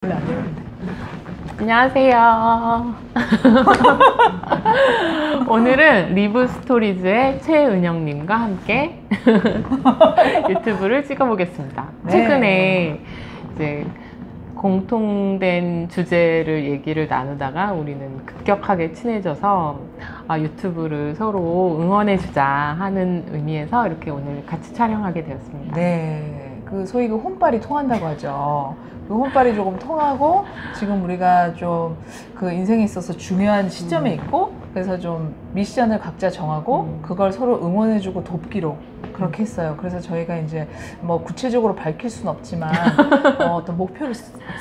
원래 안 되는데. 안녕하세요. 오늘은 리브스토리즈의 최은영님과 함께 유튜브를 찍어보겠습니다. 네. 최근에 이제 공통된 주제를 얘기를 나누다가 우리는 급격하게 친해져서 유튜브를 서로 응원해주자 하는 의미에서 이렇게 오늘 같이 촬영하게 되었습니다. 네, 그 소위 그 혼발이 통한다고 하죠. 그 혼발이 조금 통하고 지금 우리가 좀 그 인생에 있어서 중요한 시점에 있고 그래서 좀 미션을 각자 정하고 그걸 서로 응원해주고 돕기로 그렇게 했어요. 그래서 저희가 이제 뭐 구체적으로 밝힐 수는 없지만 어떤 목표를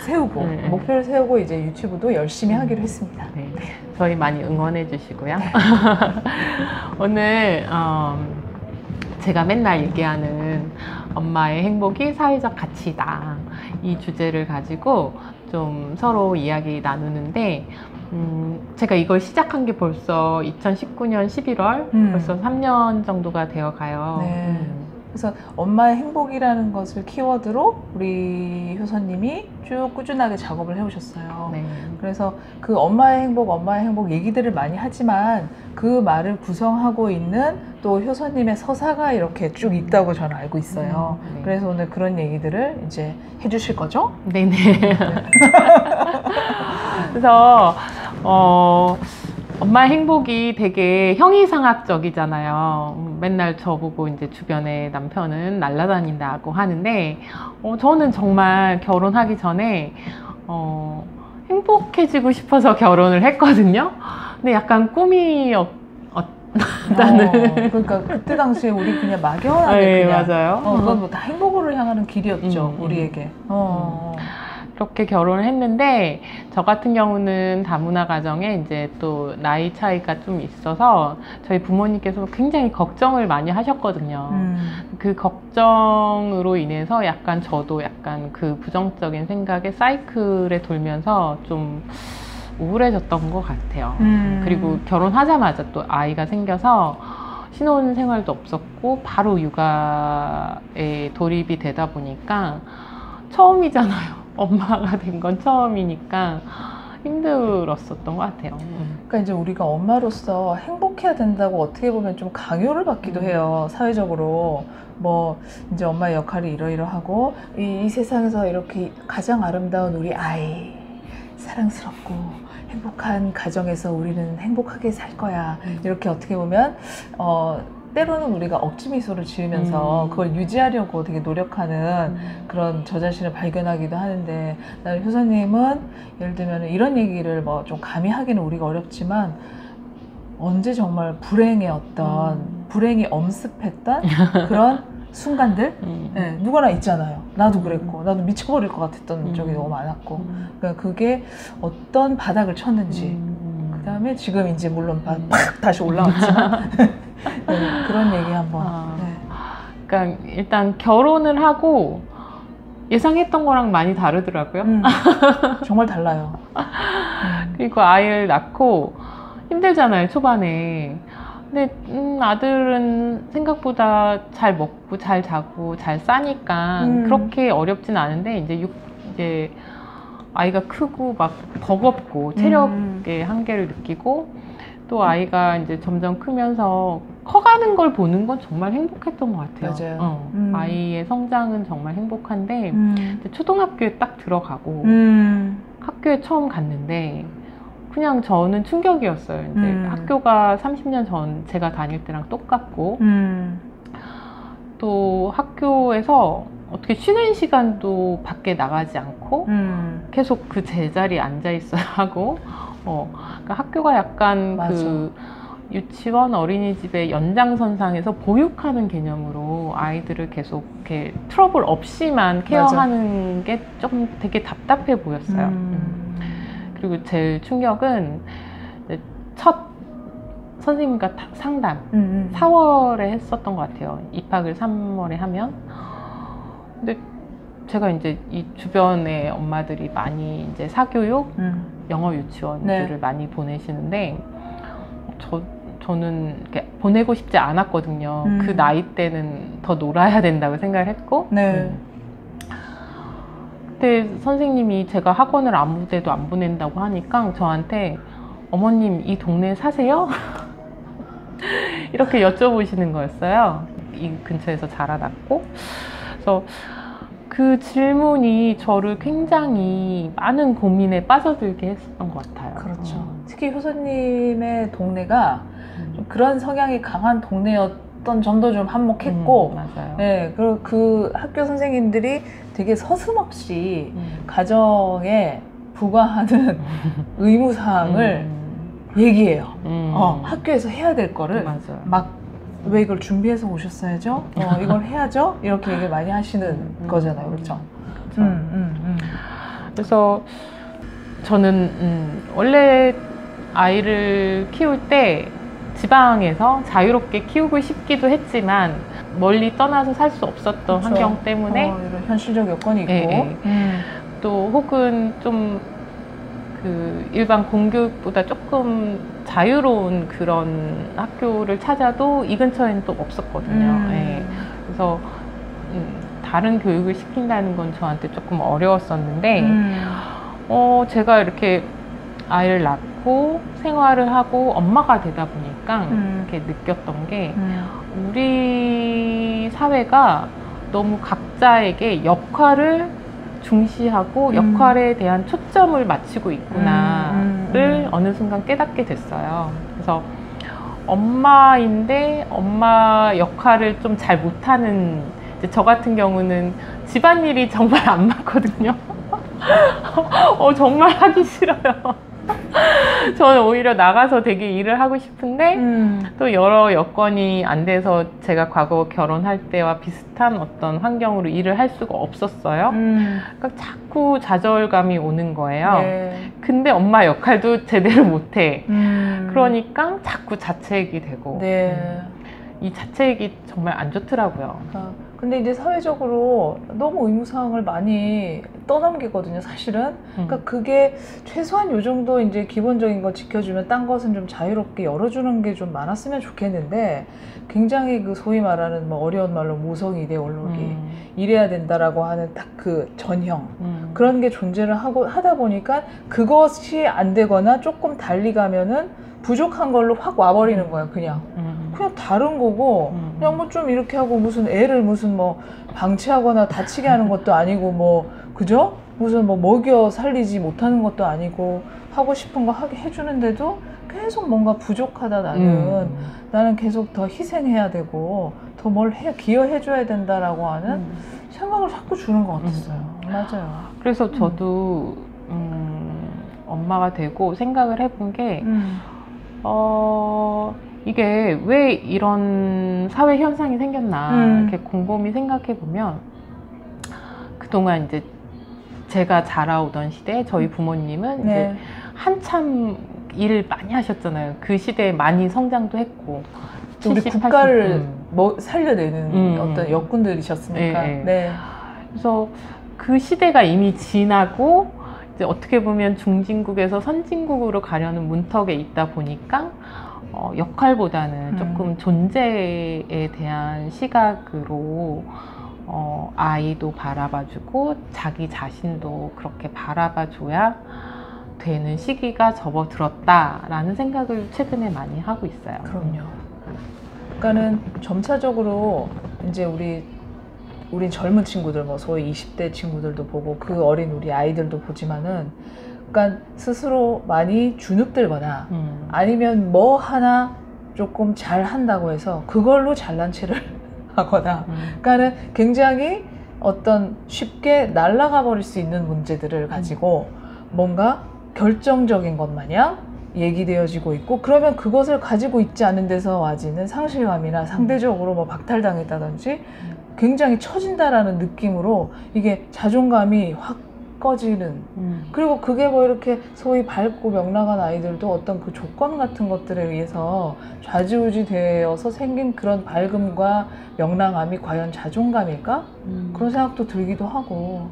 세우고 이제 유튜브도 열심히 하기로 했습니다. 네, 저희 많이 응원해 주시고요. 오늘 제가 맨날 얘기하는 엄마의 행복이 사회적 가치다, 이 주제를 가지고 좀 서로 이야기 나누는데 제가 이걸 시작한 게 벌써 2019년 11월 벌써 3년 정도가 되어 가요. 네. 그래서 엄마의 행복이라는 것을 키워드로 우리 효선님이 쭉 꾸준하게 작업을 해오셨어요. 네. 그래서 그 엄마의 행복 얘기들을 많이 하지만 그 말을 구성하고 있는 또 효선님의 서사가 이렇게 쭉 있다고 저는 알고 있어요. 네. 그래서 오늘 그런 얘기들을 이제 해주실 거죠? 네네. 그래서 엄마의 행복이 되게 형이상학적이잖아요. 맨날 저보고 이제 주변에 남편은 날아다닌다고 하는데, 저는 정말 결혼하기 전에, 행복해지고 싶어서 결혼을 했거든요. 근데 약간 꿈이었다는. 그러니까 그때 당시에 우리 그냥 막연하게 네, 그냥. 맞아요. 그건 뭐 다 행복으로 향하는 길이었죠, 우리에게. 그렇게 결혼을 했는데 저 같은 경우는 다문화 가정에 이제 또 나이 차이가 좀 있어서 저희 부모님께서 굉장히 걱정을 많이 하셨거든요. 그 걱정으로 인해서 약간 저도 약간 그 부정적인 생각에 사이클에 돌면서 좀 우울해졌던 것 같아요. 그리고 결혼하자마자 또 아이가 생겨서 신혼 생활도 없었고 바로 육아에 돌입이 되다 보니까 처음이잖아요. 엄마가 된 건 처음이니까 힘들었었던 것 같아요. 그러니까 이제 우리가 엄마로서 행복해야 된다고 어떻게 보면 좀 강요를 받기도 해요. 사회적으로. 뭐 이제 엄마의 역할이 이러이러하고 이 세상에서 이렇게 가장 아름다운 우리 아이, 사랑스럽고 행복한 가정에서 우리는 행복하게 살 거야. 이렇게 어떻게 보면 때로는 우리가 억지 미소를 지으면서 그걸 유지하려고 되게 노력하는 그런 저 자신을 발견하기도 하는데, 나는 효선님은 예를 들면 이런 얘기를 뭐 좀 감히 하기는 우리가 어렵지만 언제 정말 불행의 어떤 불행이 엄습했던 그런 순간들 네, 누구나 있잖아요. 나도 그랬고 나도 미쳐버릴 것 같았던 적이 너무 많았고, 그러니까 그게 어떤 바닥을 쳤는지 그 다음에 지금 이제 물론 막 다시 올라왔지만 네, 그런 얘기 한번. 네. 그러니까 일단 결혼을 하고 예상했던 거랑 많이 다르더라고요. 정말 달라요. 그리고 아이를 낳고 힘들잖아요, 초반에. 근데 아들은 생각보다 잘 먹고 잘 자고 잘 싸니까 그렇게 어렵진 않은데 이제 아이가 크고 막 버겁고 체력의 한계를 느끼고, 또 아이가 이제 점점 크면서 커가는 걸 보는 건 정말 행복했던 것 같아요. 맞아요. 아이의 성장은 정말 행복한데 초등학교에 딱 들어가고 학교에 처음 갔는데 그냥 저는 충격이었어요. 이제 학교가 30년 전 제가 다닐 때랑 똑같고 또 학교에서 어떻게 쉬는 시간도 밖에 나가지 않고 계속 그 제자리에 앉아 있어야 하고, 그러니까 학교가 약간 맞아. 그 유치원 어린이집의 연장선상에서 보육하는 개념으로 아이들을 계속 이렇게 트러블 없이만 케어하는 게 좀 되게 답답해 보였어요. 그리고 제일 충격은 첫 선생님과 상담 4월에 했었던 것 같아요. 입학을 3월에 하면. 근데 제가 이제 이 주변에 엄마들이 많이 이제 사교육, 영어 유치원들을 많이 보내시는데 저는 이렇게 보내고 싶지 않았거든요. 그 나이 때는 더 놀아야 된다고 생각을 했고. 그때 선생님이 제가 학원을 아무 데도 안 보낸다고 하니까 저한테 어머님 이 동네에 사세요? 이렇게 여쭤보시는 거였어요. 이 근처에서 자라났고. 그래서 그 질문이 저를 굉장히 많은 고민에 빠져들게 했었던 것 같아요. 그렇죠. 특히 효선님의 동네가 좀 그런 성향이 강한 동네였던 점도 좀 한몫했고, 맞아요. 네, 그리고 그 학교 선생님들이 되게 서슴없이 가정에 부과하는 의무사항을 얘기해요. 학교에서 해야 될 거를 맞아요. 막 왜 이걸 준비해서 오셨어야죠? 이걸 해야죠? 이렇게 얘기를 많이 하시는 거잖아요. 그렇죠? 그래서 저는 원래 아이를 키울 때 지방에서 자유롭게 키우고 싶기도 했지만 멀리 떠나서 살 수 없었던 그렇죠. 환경 때문에 이런 현실적 여건이 있고 또 혹은 좀 그 일반 공교육보다 조금 자유로운 그런 학교를 찾아도 이 근처에는 또 없었거든요. 그래서 다른 교육을 시킨다는 건 저한테 조금 어려웠었는데 제가 이렇게 아이를 낳고 생활을 하고 엄마가 되다 보니까 이렇게 느꼈던 게 우리 사회가 너무 각자에게 역할을 중시하고 역할에 대한 초점을 맞추고 있구나를 어느 순간 깨닫게 됐어요. 그래서 엄마인데 엄마 역할을 좀 잘 못하는 이제 저 같은 경우는 집안일이 정말 안 맞거든요. 정말 하기 싫어요. 저는 오히려 나가서 되게 일을 하고 싶은데 또 여러 여건이 안 돼서 제가 과거 결혼할 때와 비슷한 어떤 환경으로 일을 할 수가 없었어요. 그러니까 자꾸 좌절감이 오는 거예요. 네. 근데 엄마 역할도 제대로 못해. 그러니까 자꾸 자책이 되고 네. 이 자책이 정말 안 좋더라고요. 근데 이제 사회적으로 너무 의무사항을 많이 떠넘기거든요, 사실은. 그러니까 그게 최소한 요 정도 이제 기본적인 거 지켜주면 딴 것은 좀 자유롭게 열어주는 게 좀 많았으면 좋겠는데, 굉장히 그 소위 말하는 뭐 어려운 말로 모성 이데올로기, 이래야 된다라고 하는 딱 그 전형, 그런 게 존재를 하다 보니까 그것이 안 되거나 조금 달리 가면은 부족한 걸로 확 와버리는 거야, 그냥. 그냥 다른 거고, 그냥 뭐 좀 이렇게 하고 무슨 애를 무슨 뭐 방치하거나 다치게 하는 것도 아니고 뭐, 그죠? 무슨 뭐 먹여 살리지 못하는 것도 아니고, 하고 싶은 거 하게 해주는데도 계속 뭔가 부족하다, 나는 계속 더 희생해야 되고, 더 뭘 기여해줘야 된다라고 하는 생각을 자꾸 주는 것 같았어요. 맞아요. 그래서 저도, 엄마가 되고 생각을 해본 게, 이게 왜 이런 사회 현상이 생겼나 이렇게 곰곰이 생각해 보면 그동안 이제 제가 자라오던 시대 저희 부모님은 이제 한참 일을 많이 하셨잖아요. 그 시대에 많이 성장도 했고 우리 70, 국가를 뭐 살려내는 어떤 역군들이셨으니까. 네. 그래서 그 시대가 이미 지나고 이제 어떻게 보면 중진국에서 선진국으로 가려는 문턱에 있다 보니까 역할보다는 조금 존재에 대한 시각으로 아이도 바라봐주고 자기 자신도 그렇게 바라봐줘야 되는 시기가 접어들었다라는 생각을 최근에 많이 하고 있어요. 그럼요. 그러니까는 점차적으로 이제 우리 젊은 친구들, 뭐 소위 20대 친구들도 보고 그 어린 우리 아이들도 보지만은, 그러니까 스스로 많이 주눅들거나 아니면 뭐 하나 조금 잘 한다고 해서 그걸로 잘난 체를 하거나, 그러니까는 굉장히 어떤 쉽게 날아가 버릴 수 있는 문제들을 가지고 뭔가 결정적인 것 마냥 얘기되어지고 있고, 그러면 그것을 가지고 있지 않은 데서 와지는 상실감이나 상대적으로 뭐 박탈당했다든지 굉장히 처진다라는 느낌으로 이게 자존감이 확 꺼지는, 그리고 그게 뭐 이렇게 소위 밝고 명랑한 아이들도 어떤 그 조건 같은 것들에 의해서 좌지우지 되어서 생긴 그런 밝음과 명랑함이 과연 자존감일까? 그런 생각도 들기도 하고,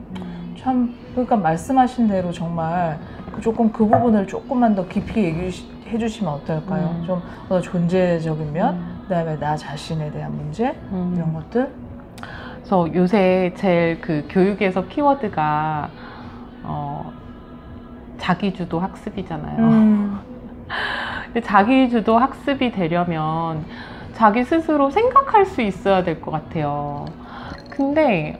참, 그러니까 말씀하신 대로 정말 조금 그 부분을 조금만 더 깊이 얘기해 주시면 어떨까요? 좀 더 존재적인 면, 그다음에 나 자신에 대한 문제, 이런 것들. 그래서 요새 제일 그 교육에서 키워드가 자기주도 학습이잖아요. 근데 자기주도 학습이 되려면 자기 스스로 생각할 수 있어야 될 것 같아요. 근데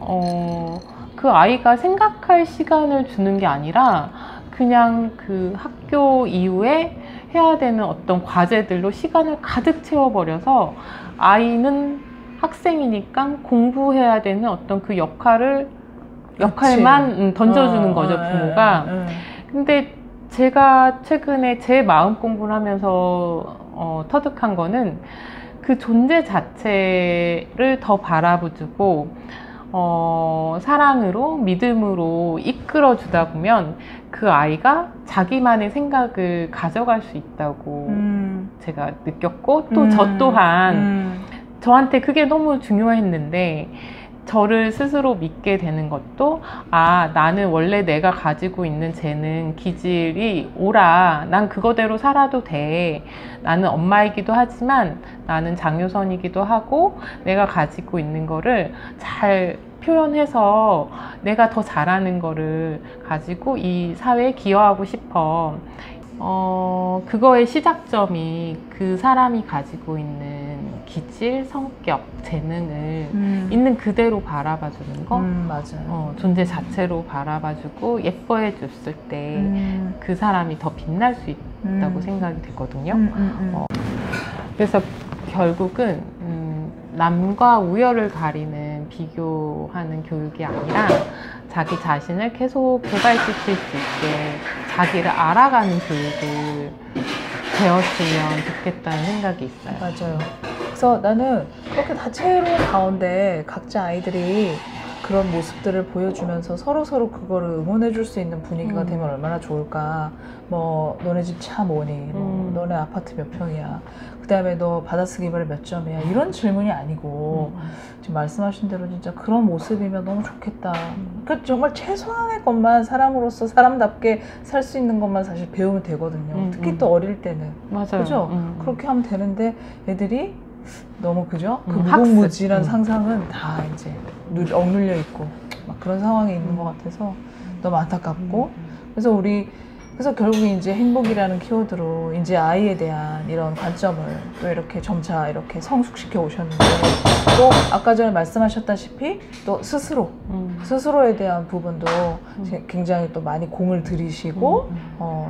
그 아이가 생각할 시간을 주는 게 아니라 그냥 그 학교 이후에 해야 되는 어떤 과제들로 시간을 가득 채워버려서 아이는 학생이니까 공부해야 되는 어떤 그 역할만 던져주는 거죠, 부모가. 근데 제가 최근에 제 마음 공부를 하면서 터득한 거는 그 존재 자체를 더 바라보고 사랑으로, 믿음으로 이끌어 주다 보면 그 아이가 자기만의 생각을 가져갈 수 있다고 제가 느꼈고, 또 저 또한 저한테 그게 너무 중요했는데, 저를 스스로 믿게 되는 것도, 나는 원래 내가 가지고 있는 재능, 기질이 옳아. 난 그거대로 살아도 돼. 나는 엄마이기도 하지만 나는 장유선이기도 하고, 내가 가지고 있는 거를 잘 표현해서 내가 더 잘하는 거를 가지고 이 사회에 기여하고 싶어. 그거의 시작점이 그 사람이 가지고 있는 기질, 성격, 재능을 있는 그대로 바라봐주는 거. 맞아요. 존재 자체로 바라봐주고 예뻐해 줬을 때 그 사람이 더 빛날 수 있다고 생각이 되거든요. 그래서 결국은 남과 우열을 가리는 비교하는 교육이 아니라 자기 자신을 계속 개발시킬 수 있게 자기를 알아가는 교육을 배웠으면 좋겠다는 생각이 있어요. 맞아요. 그래서 나는 그렇게 다채로운 가운데 각자 아이들이 그런 모습들을 보여주면서 서로 그거를 응원해 줄 수 있는 분위기가 되면 얼마나 좋을까. 뭐 너네 집 차 뭐니, 뭐 너네 아파트 몇 평이야, 그 다음에 너 받아쓰기 이번에 몇 점이야, 이런 질문이 아니고 지금 말씀하신 대로 진짜 그런 모습이면 너무 좋겠다. 그러니까 정말 최소한의 것만, 사람으로서 사람답게 살 수 있는 것만 사실 배우면 되거든요. 특히 또 어릴 때는. 맞아요. 그죠? 그렇게 하면 되는데 애들이 너무, 그죠? 그 무궁무진한 상상은 다 이제 억눌려 있고 막 그런 상황에 있는 것 같아서 너무 안타깝고. 그래서 결국에 이제 행복이라는 키워드로 이제 아이에 대한 이런 관점을 또 이렇게 점차 이렇게 성숙시켜 오셨는데, 또 아까 전에 말씀하셨다시피 또 스스로에 대한 부분도 굉장히 또 많이 공을 들이시고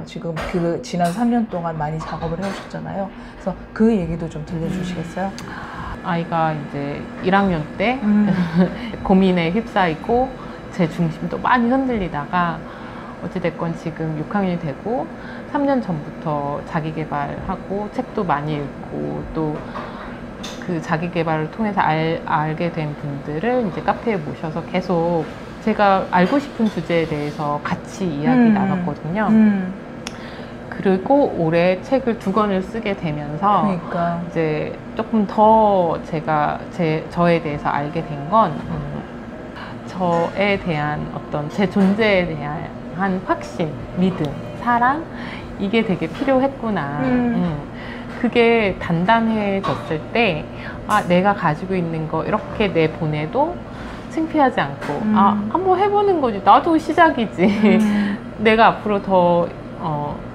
지금 그 지난 3년 동안 많이 작업을 해오셨잖아요. 그래서 그 얘기도 좀 들려주시겠어요? 아이가 이제 1학년 때 고민에 휩싸이고 제 중심도 많이 흔들리다가 어찌됐건 지금 6학년이 되고 3년 전부터 자기개발하고 책도 많이 읽고, 또 그 자기개발을 통해서 알게 된 분들을 이제 카페에 모셔서 계속 제가 알고 싶은 주제에 대해서 같이 이야기 나눴거든요. 그리고 올해 책을 2권을 쓰게 되면서 그러니까. 이제 조금 더 저에 대해서 알게 된 건 저에 대한 어떤 제 존재에 대한 확신, 믿음, 사랑, 이게 되게 필요했구나. 그게 단단해졌을 때 내가 가지고 있는 거 이렇게 내보내도 창피하지 않고 한번 해보는 거지, 나도 시작이지. 내가 앞으로 더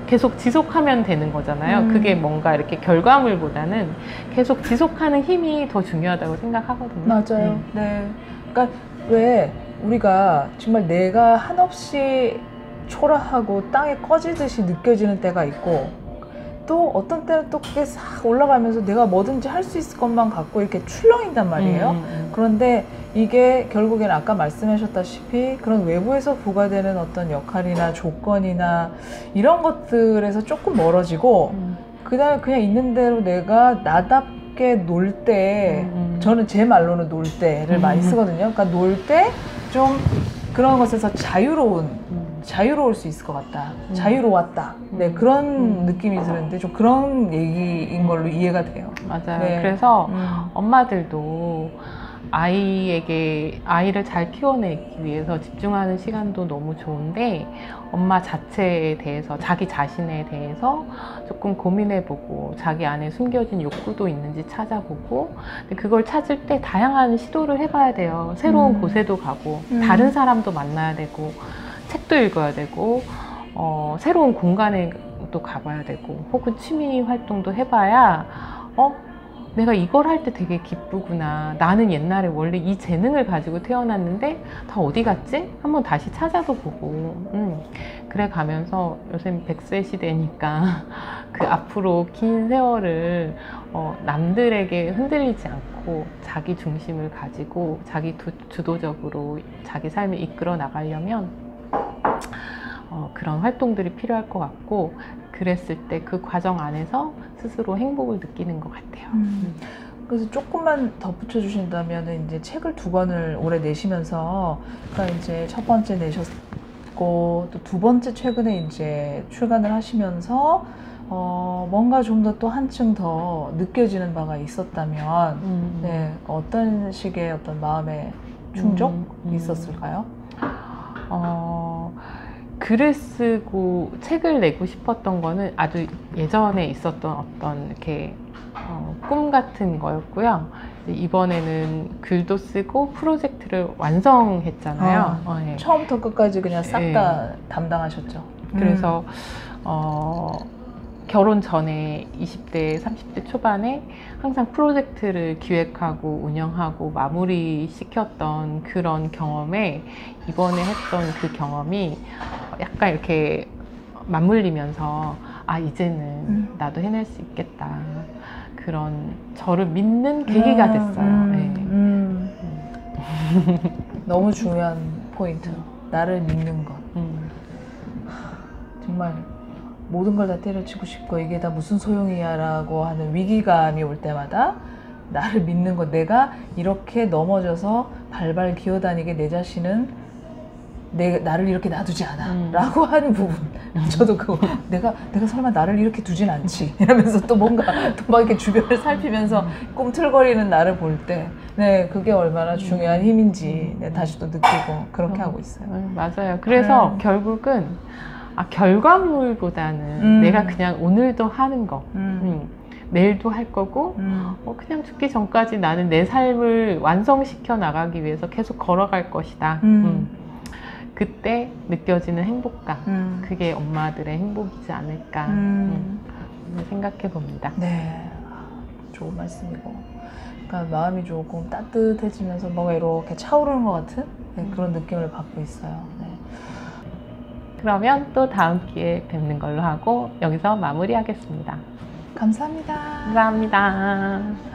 계속 지속하면 되는 거잖아요. 그게 뭔가 이렇게 결과물보다는 계속 지속하는 힘이 더 중요하다고 생각하거든요. 맞아요. 네. 그러니까 왜 우리가 정말 내가 한없이 초라하고 땅에 꺼지듯이 느껴지는 때가 있고, 또 어떤 때는 또 그게 싹 올라가면서 내가 뭐든지 할 수 있을 것만 갖고 이렇게 출렁인단 말이에요. 그런데 이게 결국에는 아까 말씀하셨다시피 그런 외부에서 부과되는 어떤 역할이나 조건이나 이런 것들에서 조금 멀어지고, 그 다음에 그냥 있는 대로 내가 나답게 놀 때, 저는 제 말로는 놀 때를 많이 쓰거든요. 그러니까 놀 때 좀 그런 것에서 자유로울 수 있을 것 같다. 자유로웠다. 네, 그런 느낌이 드는데 좀 그런 얘기인 걸로 이해가 돼요. 맞아요. 네. 그래서 엄마들도 아이를 잘 키워내기 위해서 집중하는 시간도 너무 좋은데, 엄마 자체에 대해서, 자기 자신에 대해서 조금 고민해보고, 자기 안에 숨겨진 욕구도 있는지 찾아보고, 근데 그걸 찾을 때 다양한 시도를 해봐야 돼요. 새로운 곳에도 가고, 다른 사람도 만나야 되고, 책도 읽어야 되고 새로운 공간에 또 가봐야 되고 혹은 취미 활동도 해봐야 내가 이걸 할 때 되게 기쁘구나. 나는 옛날에 원래 이 재능을 가지고 태어났는데 다 어디 갔지? 한번 다시 찾아도 보고 그래 가면서 요새 100세 시대니까 그 앞으로 긴 세월을 남들에게 흔들리지 않고 자기 중심을 가지고 자기 주도적으로 자기 삶을 이끌어 나가려면 그런 활동들이 필요할 것 같고 그랬을 때 그 과정 안에서 스스로 행복을 느끼는 것 같아요. 그래서 조금만 덧붙여 주신다면 이제 책을 2권을 올해 내시면서 그러니까 이제 첫 번째 내셨고 또 두 번째 최근에 이제 출간을 하시면서 뭔가 좀 더 또 한층 더 느껴지는 바가 있었다면 네, 어떤 식의 어떤 마음의 충족이 있었을까요? 글을 쓰고 책을 내고 싶었던 거는 아주 예전에 있었던 어떤 이렇게 꿈 같은 거였고요. 이번에는 글도 쓰고 프로젝트를 완성했잖아요. 네. 처음부터 끝까지 그냥 싹 다 담당하셨죠. 그래서 결혼 전에 20대, 30대 초반에 항상 프로젝트를 기획하고 운영하고 마무리 시켰던 그런 경험에 이번에 했던 그 경험이 약간 이렇게 맞물리면서 이제는 나도 해낼 수 있겠다. 그런 저를 믿는 계기가 됐어요. 너무 중요한 포인트. 나를 믿는 것. 정말 모든 걸 다 때려치고 싶고 이게 다 무슨 소용이야 라고 하는 위기감이 올 때마다 나를 믿는 것. 내가 이렇게 넘어져서 발발 기어다니게 내 자신은 나를 이렇게 놔두지 않아 라고 하는 부분. 저도 그거 내가 설마 나를 이렇게 두진 않지 이러면서 또 뭔가 또 막 이렇게 주변을 살피면서 꿈틀거리는 나를 볼 때 네, 그게 얼마나 중요한 힘인지 다시 또 느끼고 그렇게 하고 있어요. 맞아요. 그래서 결국은 결과물보다는 내가 그냥 오늘도 하는 거 내일도 할 거고 그냥 죽기 전까지 나는 내 삶을 완성시켜 나가기 위해서 계속 걸어갈 것이다. 그때 느껴지는 행복감 그게 엄마들의 행복이지 않을까 생각해 봅니다. 네, 좋은 말씀이고 그러니까 마음이 조금 따뜻해지면서 뭔가 이렇게 차오르는 것 같은 그런 느낌을 받고 있어요. 네. 그러면 또 다음 기회에 뵙는 걸로 하고 여기서 마무리하겠습니다. 감사합니다. 감사합니다.